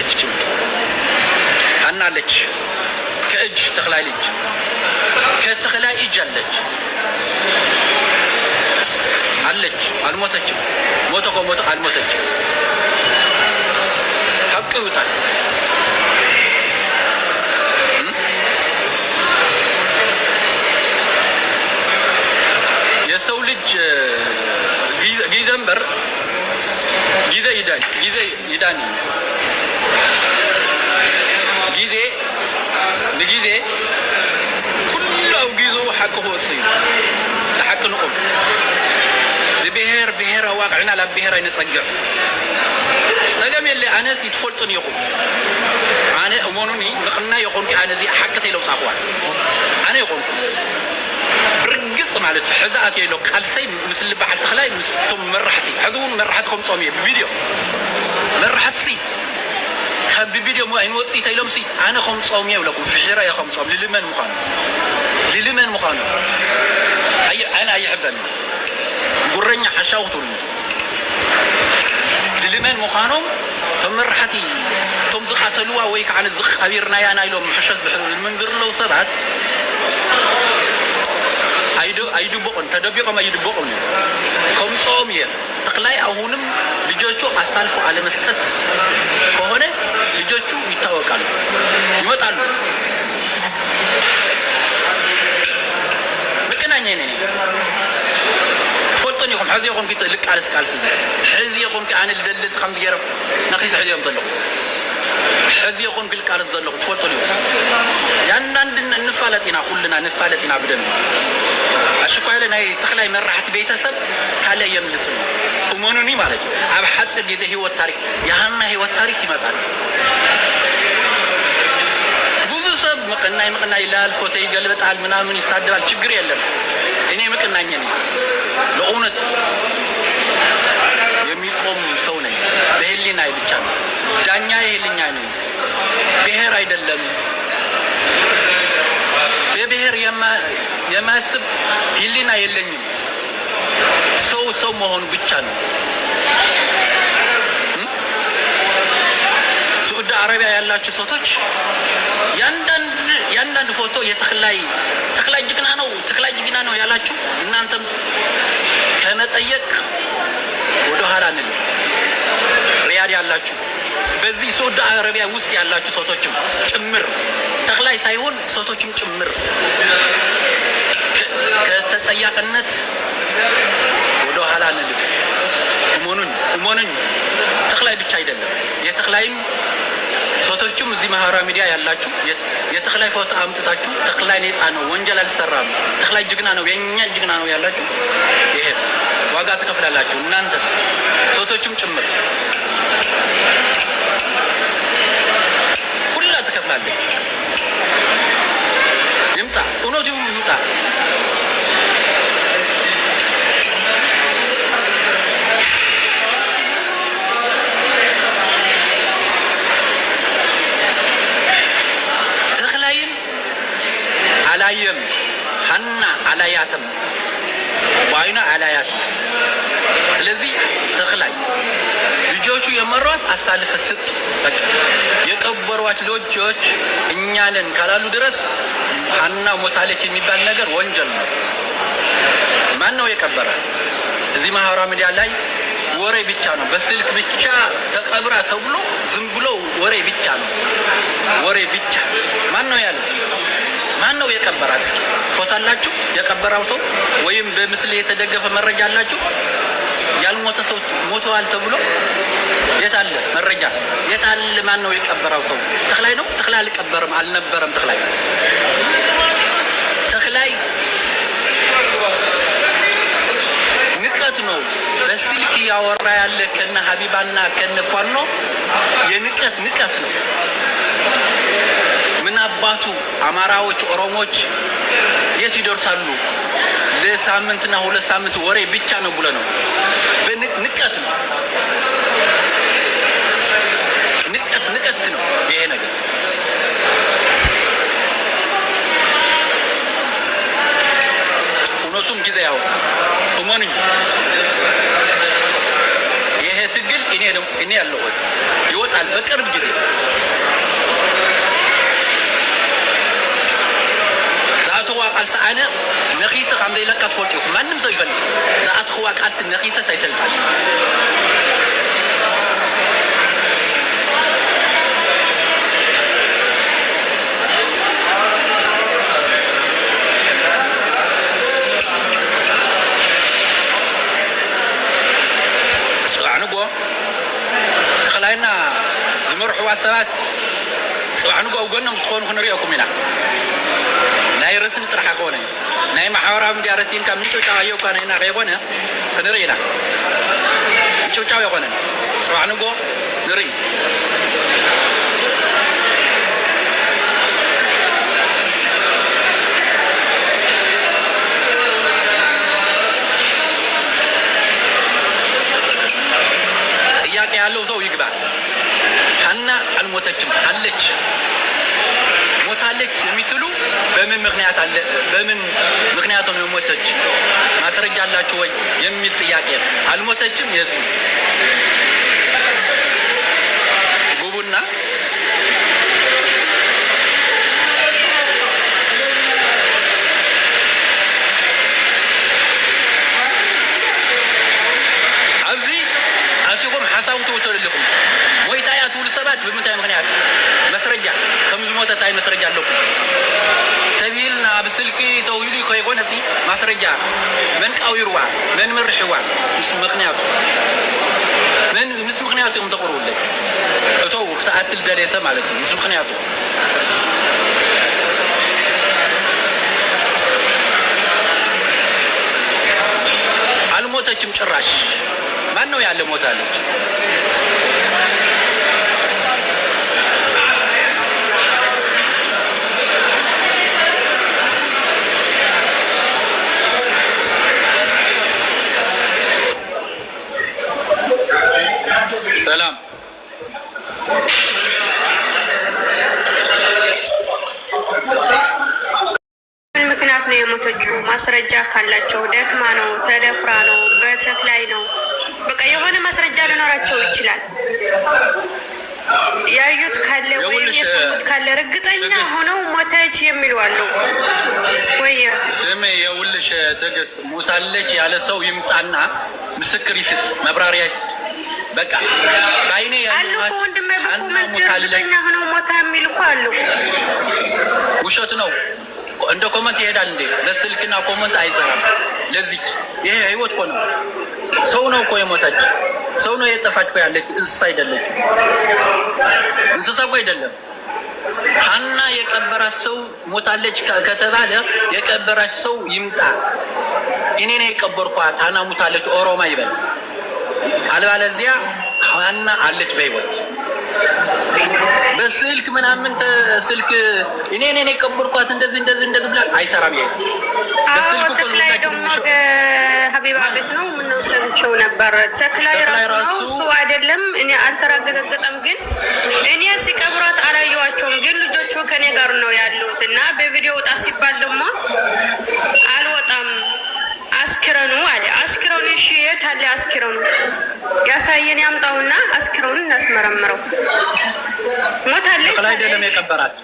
አልሞተችም። አናለች ከእጅ ተክላይ ልጅ ከተክላይ እጅ አለች አልሞተችም። ሞተ አልሞተችም። ሐቅ ይውጣል። የሰው ልጅ ጊዜንበር ጊዜ ይዳን ጊዜ ኩላው ጊዜው حق هو سيد لحق نقوم ببهر واقعنا لا بهر ينصجع نجم يلي انا في تفلطني يقوم انا امونني مخنا يقوم انا ذي حقتي لو صافوا انا يقوم برقص مالت حزات يلو كالسي مثل بحال تخلاي مستم مرحتي حذون مرحتكم صوميه بفيديو مرحتسي بفيديو مو عين وصيت يلوم سي انا خم صوميه ولكم في حيره يا خم صوم للمن مخانو انا يحبني قرني حشاوتو للمن مخانو تمرحتي تمزقاتلوا ويك على الزخ خبيرنا يا نايلوم حشز المنذر لو سبعت አይዱ በቆን ተደብቆም አይዱ በቆን ኮምጾም ተክላይ አሁንም ልጆቹ አሳልፎ አለመስጠት ከሆነ ልጆቹ ይታወቃሉ ይመጣሉ። መከናኛ ነኝ ፎቶን ይቆም ሐዚየቆም ኪትልቅ ቃልስ ሐዚየቆም ከአን ልደልት ከም ይረብ ነኺስ ሐዚየቆም ተለው ሐዚየቆም ቃልስ ዘለው ትፈልጡ ያንዳንድ እንፋለጥና ሁሉና እንፋለጥና ብደን አሽቋይ ለናይ ተክላይ መራሕት ቤተሰብ ካለ የምልጥ ነው እሞኑኒ ማለት ነው። አብ ሐጽር ጊዜ ህይወት ታሪክ ያህና ህይወት ታሪክ ይመጣል። ብዙ ሰብ መቀናይ ይላል ፎቶ ይገልበጣል ምናምን ይሳደባል። ችግር የለም። እኔ መቀናኝ ነኝ። ለእውነት የሚቆም ሰው ነኝ። በህሊና ብቻ ነው። ዳኛ ይሄልኛ ነኝ። ብሔር አይደለም። በብሔር የማስብ ህሊና የለኝም። ሰው መሆን ብቻ ነው። ሳዑዲ አረቢያ ያላችሁ ሴቶች ያንዳንድ ፎቶ የተክላይ ጅግና ነው ያላችሁ እናንተም ከመጠየቅ ወደ ኋላ ነን። ሪያድ ያላችሁ በዚህ ሳዑዲ አረቢያ ውስጥ ያላችሁ ሴቶችም ጭምር ተክላይ ሳይሆን ሴቶችም ጭምር ከተጠያቂነት ወደ ኋላ ነን። እሞኑን ተክላይ ብቻ አይደለም የተክላይም ፎቶቹም እዚህ ማህበራዊ ሚዲያ ያላችሁ የተክላይ ፎቶ አምጥታችሁ ተክላይ ነፃ ነው ወንጀል አልሰራም ተክላይ ጅግና ነው የኛ ጅግና ነው ያላችሁ ይሄ ዋጋ ተከፍላላችሁ። እናንተስ ፎቶቹም ጭምር ሁላ ተከፍላለች። ይምጣ እውነቱ ይውጣ። አላየም ሐና አላያተም ዋይና አላያት። ስለዚህ ተክላይ ልጆቹ የመሯት አሳልፈ ስጥ በቃ የቀበሯት ልጆች እኛ ነን ካላሉ ድረስ ሐና ሞታለች የሚባል ነገር ወንጀል ነው። ማን ነው የቀበራት? እዚህ ማህበራዊ ሚዲያ ላይ ወሬ ብቻ ነው። በስልክ ብቻ ተቀብራ ተብሎ ዝም ብሎ ወሬ ብቻ ነው። ወሬ ብቻ ማን ነው ያለው? ማን ነው የቀበራት? እስኪ ፎቶ አላችሁ የቀበራው ሰው ወይም በምስል የተደገፈ መረጃ አላችሁ? ያልሞተ ሰው ሞተዋል ተብሎ የታለ መረጃ? የታለ? ማን ነው የቀበራው ሰው? ተክላይ ነው? ተክላይ አልቀበረም አልነበረም። ተክላይ ንቀት ነው። በስልክ ያወራ ያለ ከነ ሀቢባና ከነ ፋኖ የንቀት ነው። ምን አባቱ አማራዎች ኦሮሞች የት ይደርሳሉ? ለሳምንትና 2 ሳምንት ወሬ ብቻ ነው ብለ ነው። ንቀት ነው። ንቀት ነው ይሄ ነገር። እውነቱም ጊዜ ያወጣል። እመኑኝ ይሄ ትግል እኔ ያለው ይወጣል በቅርብ ጊዜ። ቃልስ ኣነ ነኺሰ ከም ዘይለካ ትፈልጡ ኢኹም ማንም ሰብ ይፈልጥ ዝኣትኽዋ ቃልሲ ነኺሰ ሳይፈልጣል تخلينا زمرح واسبات سواء نقول قلنا متخون خنريكم هنا ناي رسن ترحقونه ناي محاورهم دي رسين كم نشوف تعيو كان هنا غيبونه خنرينا نشوف تعيو كان سواء نقول نري ያለው ሰው ይግባ ሐና አልሞተችም አለች ሞታለች የሚትሉ በምን ምክንያት ነው የሞተች ማስረጃ አላችሁ ወይ የሚል ጥያቄ አልሞተችም የሱ ጉቡና حساوت وتوللكم ويتايات ولسبات بمتى مغنيات مسرجع كم زموت تاي مسرجع لكم تبيلنا بسلكي تويلي كيكون سي مسرجع من قاويروا من مرحوا مش مغنيات من مش مغنيات يوم تقروا لي تو تعتل دريسه معناته مش مغنيات አልሞተችም ጭራሽ ማን ነው ያለ ሞታለች ሰላም ምክንያት ነው የሞተችው ማስረጃ ካላቸው ደክማ ነው ተደፍራ ነው በተክላይ ነው በቃ የሆነ ማስረጃ ሊኖራቸው ይችላል ያዩት ካለ ወይ የሰሙት ካለ እርግጠኛ ሆነው ሞተች የሚሉ አሉ ወይ ስሜ የውልሽ ተገስ ሞታለች ያለ ሰው ይምጣና ምስክር ይስጥ መብራሪያ ይስጥ በቃ ባይኔ ያሉ ወንድም በኮመንት እርግጠኛ ሆነው ሞታ የሚሉ አሉ ውሸት ነው እንደ ኮመንት ይሄዳል እንዴ በስልክና ኮመንት አይዘራም ለዚህ ይሄ ህይወት ነው ሰው ነው እኮ የሞተች ሰው ነው የጠፋች እኮ ያለች እንስሳ አይደለች እንስሳ እኮ አይደለም ሐና የቀበራት ሰው ሞታለች ከተባለ የቀበራት ሰው ይምጣ እኔ ነኝ የቀበርኳት ሐና ሞታለች ኦሮማ ይበል አልባለዚያ ሐና አለች በህይወት በስልክ ምናምን ስልክ እኔ ነኝ የቀበርኳት እንደዚህ ብላ አይሰራም ይሄ በስልክ እኮ ሀቢባ ቤት ነው ምነው ሰምቼው ነበር ተክላይ ራሱ እሱ አይደለም እኔ አልተረጋገጠም ግን እኔ ሲቀብሯት አላየኋቸውም ግን ልጆቹ ከኔ ጋር ነው ያሉት እና በቪዲዮ ወጣ ሲባል ደግሞ አልወጣም አስክረኑ አለ አስክረኑ እሺ የት አለ አስክረኑ ያሳየን ያምጣውና አስክረኑ እናስመረምረው ሞታለች ተክላይ አይደለም የቀበራት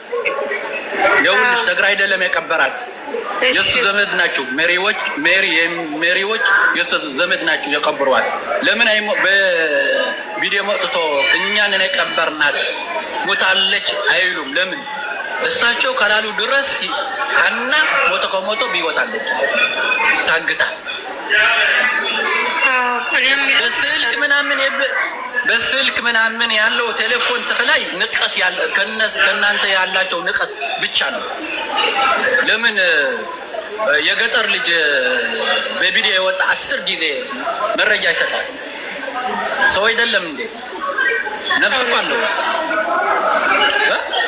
የውልሽ ተግራይ አይደለም የቀበራት የሱ ዘመድ ናቸው ሜሪዎች የሱ ዘመድ ናቸው የቀበሯት ለምን አይ በቪዲዮ መጥቶ እኛን ነው የቀበርናት ሞታለች አይሉም ለምን እሳቸው ካላሉ ድረስ ሐና ሞቶ ቢወጣለች ታግታ በስልክ ምናምን ያለው ቴሌፎን ተክላይ ንቀት ያለ ከናንተ ያላቸው ንቀት ብቻ ነው ለምን የገጠር ልጅ በቪዲዮ የወጣ 10 ጊዜ መረጃ ይሰጣል ሰው አይደለም እንዴ ነፍስ ቆለው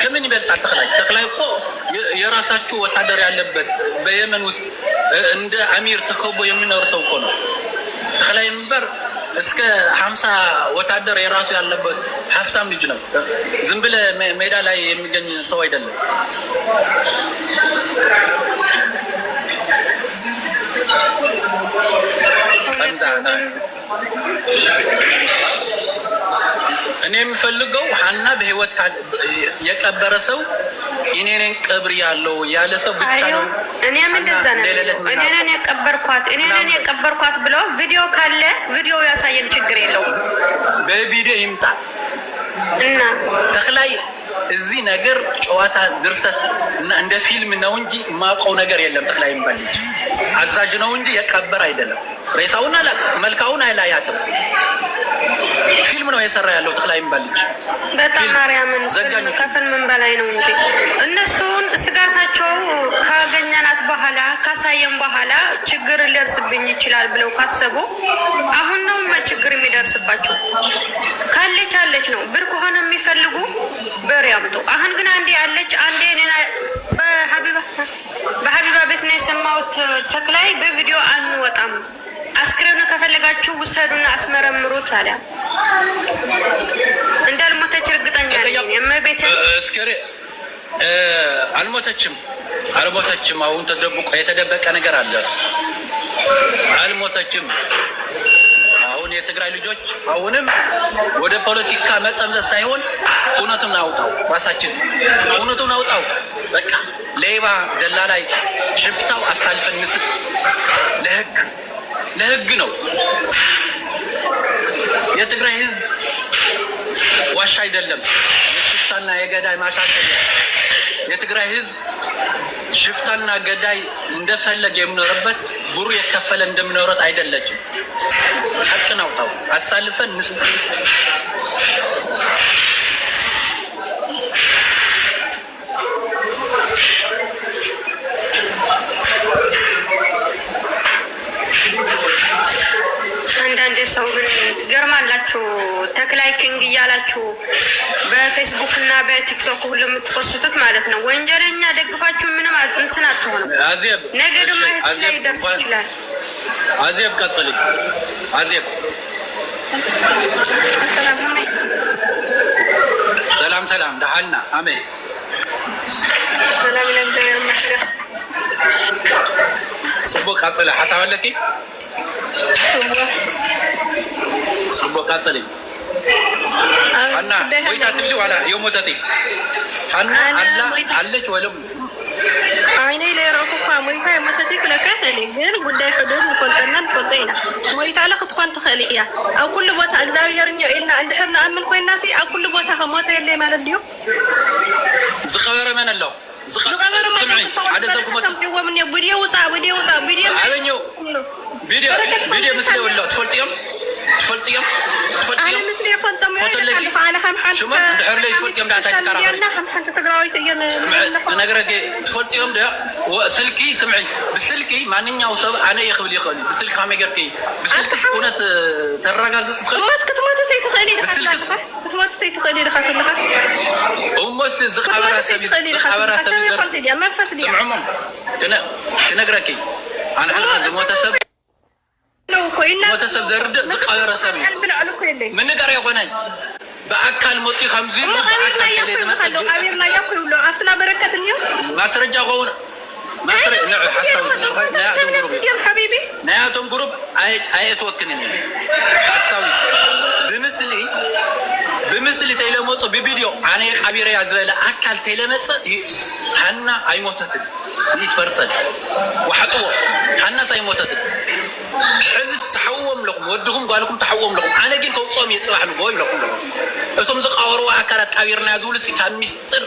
ከምን ይበልጣል ተክላይ እኮ የራሳችሁ ወታደር ያለበት በየመን ውስጥ እንደ አሚር ተከቦ የሚኖር ሰው እኮ ነው ተክላይ መንበር እስከ 50 ወታደር የራሱ ያለበት ሀፍታም ልጅ ነው ዝም ብለ ሜዳ ላይ የሚገኝ ሰው አይደለም እኔ የምፈልገው ሀና በህይወት የቀበረ ሰው እኔ ነኝ ቀብር ያለው ያለ ሰው ብቻ ነው። እኔም እንደዛ ነው። እኔ ነኝ የቀበርኳት ብሎ ቪዲዮ ካለ ቪዲዮ ያሳየን፣ ችግር የለውም። በቪዲዮ ይምጣ እና ተክላይ እዚህ ነገር ጨዋታ ድርሰት እና እንደ ፊልም ነው እንጂ ማውቀው ነገር የለም። ተክላይ ይባል አዛዥ ነው እንጂ የቀበር አይደለም። ሬሳውን መልካውን አይላያትም። ፊልም ነው የሰራ ያለው ተክላይ ይባል በጣም ማርያምን ከፍን ምን በላይ ነው እንጂ እነሱን ስጋታቸው ካገኘናት በኋላ ካሳየን በኋላ ችግር ሊደርስብኝ ይችላል ብለው ካሰቡ አሁን ነው ችግር የሚደርስባቸው። ካለች አለች ነው። ብር ከሆነ የሚፈልጉ ብር ያምጡ። አሁን ግን አንዴ አለች አንዴ እኔና በሀቢባ ቤት ነው የሰማሁት። ተክላይ በቪዲዮ አንወጣም፣ አስክሬኑ ከፈለጋችሁ ውሰዱና አስመረምሩት አለ። እንዳልሞተች እርግጠኛ ነኝ። የመቤት አልሞተችም። አሁን ተደብቆ የተደበቀ ነገር አለ። አልሞተችም። አሁን የትግራይ ልጆች አሁንም ወደ ፖለቲካ መጠምዘዝ ሳይሆን እውነቱን አውጣው፣ ራሳችን እውነቱን አውጣው። በቃ ሌባ፣ ደላላይ፣ ሽፍታው አሳልፈን እንስጥ። ለህግ ነው። የትግራይ ህዝብ ዋሻ አይደለም። የሽፍታና የገዳይ ማሳከያ የትግራይ ህዝብ ሽፍታና ገዳይ እንደፈለገ የሚኖርበት ብሩ የከፈለ እንደሚኖረት አይደለችም። ሐቅን አውጣው፣ አሳልፈን እንስጥ። አንዳንድ ሰው ግን ትገርማላችሁ። ተክላይ ኪንግ እያላችሁ በፌስቡክ እና በቲክቶክ ሁሉ የምትቆስቱት ማለት ነው። ወንጀለኛ ደግፋችሁ ምንም እንትን አትሆንም። ነገ ደግሞ እህት ላይ ይደርስ ይችላል። አዜብ ቀጽልኝ። አዜብ ሰላም ደሃና አሜን። ሰላም ለምደር መስገር ጽቡቅ ቀጽል ሐሳብ አለኪ ጽቡቅ ቀጽልኝ ሀና ወይታ ትብሊ ዋላ የሞተቲ ሀና አለች ወለም አይኔ ለሮኩ ሞይታ የሞተቲ ክለከተሊ ግን ጉዳይ ሕዱድ ንፈልጠና ንፈልጠይና ሞይታ ለክትኮን ትኽእል እያ ኣብ ኩሉ ቦታ እግዚኣብሔርኛ ኢልና እንድሕር ንኣምን ኮይና ሲ ኣብ ኩሉ ቦታ ከሞተ የለይ ማለት ድዩ ዝኸበረ መን ኣሎ ስምዒ ሓደ ሰብ ክሞት ቪድዮ ውፃእ ኣበኘው ቪድዮ ምስሊ ኣሎ ትፈልጥዮም أنا مثلي فلت فوتلكي أنا هم حنت شو ما دحر لي تفلت يوم ده أنت تكرر هم حنت تقرأي تيجي أنا قرأت تفلت يوم ده وسلكي سمعي بسلكي ما نيني أوصل أنا يخبلي خالي بسلك هم يقركي بسلك سكونة ترجع قصة خالي بس كنت ما تسيت خالي بسلك كنت ما تسيت خالي دخلت لها ومس زخابر سبي ما فسدي سمعهم كنا قرأكي أنا حنا زموت سب موتسب زرد زقاير سبي من نقر يقوني بأكل موتي خمزين بأكل كليد مثلا أمير لا يأكل له أصلا بركة اليوم ما سرجع قون ما سرج نعم حسن حبيبي نياتهم جروب أي توكلني حسوي بمثلي تيلموت بفيديو أنا عبير يا زلمة أكل تيلموت حنا أي موتت يتفرسل وحقوه حنا ساي موتت حزب تحوم لكم ودكم قال لكم تحوم لكم أنا جين كوصوم يسمح نقول لكم أنتم زقاوروا عكرت كبيرنا يزول سي كان مستر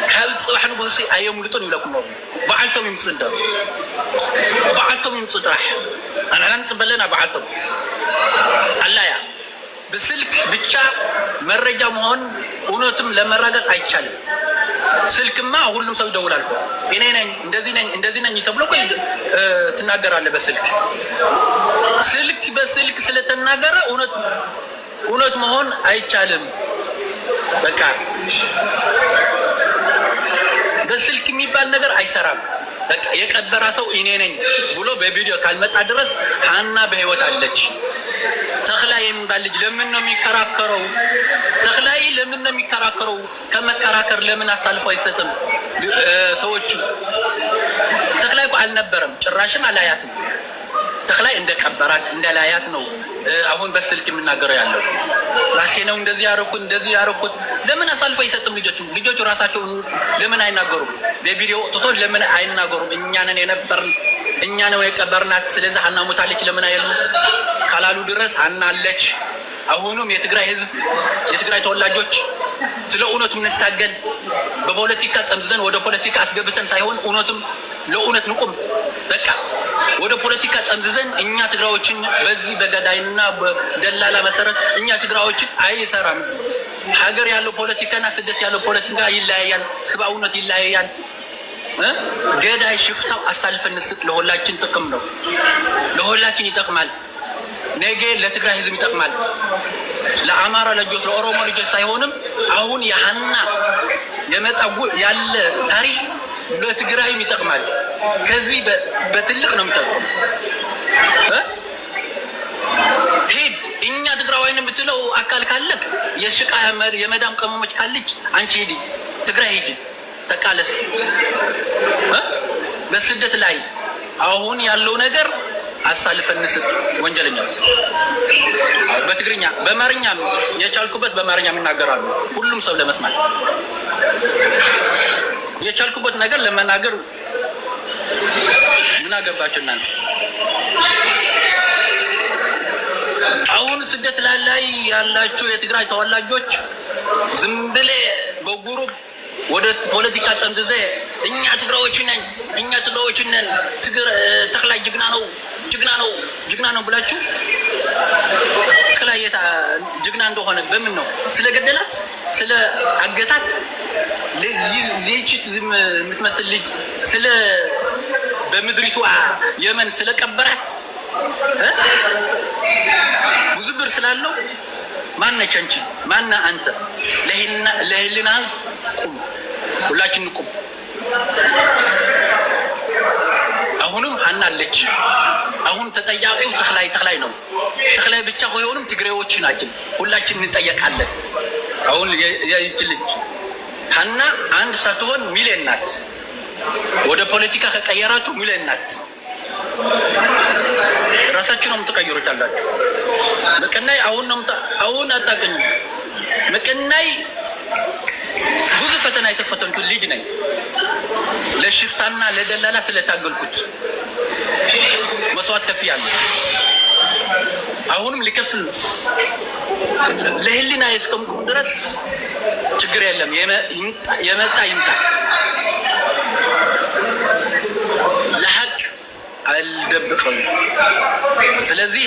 كهل صباح نقول سي أيام لطني لكم بعلتم يمصدر راح أنا لا نسبل لنا بعلتم الله يا بسلك بتشا مرجع مهون ونوتم لما رجعت أيشال سلك ما أقول لهم سوي دولار إننا إندزينا يتبلو كي تناجر على بسلك سلك تناجر ونوت مهون أيشالم بكار بسلك ميبال نجر أيسرام بك يكبر راسه إننا بقوله بفيديو كلمة أدرس حنا بهوت علتش تخلى ينبالج لمنهم يكراكروا تخلى لمنهم يكراكروا كما كراكر لمن أصالفه يستم سوتشو تخلى يقول نبرم راشم على ياسم ተክላይ እንደቀበራት እንደላያት ነው አሁን በስልክ የምናገረው ያለው። ራሴ ነው እንደዚህ ያረኩት ለምን አሳልፎ አይሰጥም? ልጆቹ ራሳቸው ለምን አይናገሩም? በቪዲዮ ጥቶ ለምን አይናገሩም? እኛ ነው የቀበርናት፣ ስለዚህ ሀና ሞታለች ለምን አይሉ ካላሉ ድረስ ሀና አለች። አሁንም የትግራይ ህዝብ የትግራይ ተወላጆች ስለ እውነቱ እንታገል። በፖለቲካ ጠምዝዘን ወደ ፖለቲካ አስገብተን ሳይሆን እውነቱም ለእውነት ንቁም። በቃ ወደ ፖለቲካ ጠምዝዘን እኛ ትግራዮችን በዚህ በገዳይና በደላላ መሰረት እኛ ትግራዮችን አይሰራም። ሀገር ያለው ፖለቲካና ስደት ያለው ፖለቲካ ይለያያል። ስብአውነት ይለያያል። ገዳይ ሽፍታው አሳልፈን እንስጥ። ለሁላችን ጥቅም ነው። ለሁላችን ይጠቅማል። ነገ ለትግራይ ህዝብ ይጠቅማል። ለአማራ ልጆች ለኦሮሞ ልጆች ሳይሆንም አሁን የሀና የመጣው ያለ ታሪክ ለትግራይም ይጠቅማል። ከዚህ በትልቅ ነው የምጠቅመው። ሄድ እኛ ትግራዋይን የምትለው አካል ካለክ የሽቃ የመዳም ቀመሞች ካለች አንቺ ሄዲ ትግራይ ሄዲ ተቃለስ። በስደት ላይ አሁን ያለው ነገር አሳልፈን እንስጥ። ወንጀለኛ በትግርኛ በአማርኛ የቻልኩበት በአማርኛ እናገራሉ። ሁሉም ሰው ለመስማት የቻልኩበት ነገር ለመናገር ምን አገባችሁ እናንተ? አሁን ስደት ላይ ያላችሁ የትግራይ ተወላጆች ዝም ብለህ በጉሩብ ወደ ፖለቲካ ጠምዝዘ እኛ ትግራዮች ነን ተክላይ ጅግና ነው ብላችሁ ተክላይ ጅግና እንደሆነ በምን ነው? ስለገደላት ስለ አገታት ለዚህች የምትመስል ልጅ ስለ በምድሪቱ የመን ስለቀበራት ብዙ ብር ስላለው ማነች አንቺ ማና አንተ? ለህልና ቁም፣ ሁላችን ቁም። አሁንም ሀና አለች። አሁን ተጠያቂው ተክላይ ነው። ተክላይ ብቻ ሆይሆንም ትግሬዎች ናቸው። ሁላችን እንጠየቃለን። አሁን ይችልች ሀና አንድ ሳትሆን ሚሊዮን ናት። ወደ ፖለቲካ ከቀየራችሁ ሚሊዮን ናት። ራሳችሁ ነው የምትቀይሩት አላችሁ። መቀናይ አሁን አጣቀኝ መቀናይ ብዙ ፈተና የተፈተንኩት ልጅ ነኝ። ለሽፍታና ለደላላ ስለታገልኩት መስዋዕት ከፍያለሁ። አሁንም ሊከፍል ለህሊና እስከምኩ ድረስ ችግር የለም። የመጣ ይምጣ። ለሐቅ አልደብቀም። ስለዚህ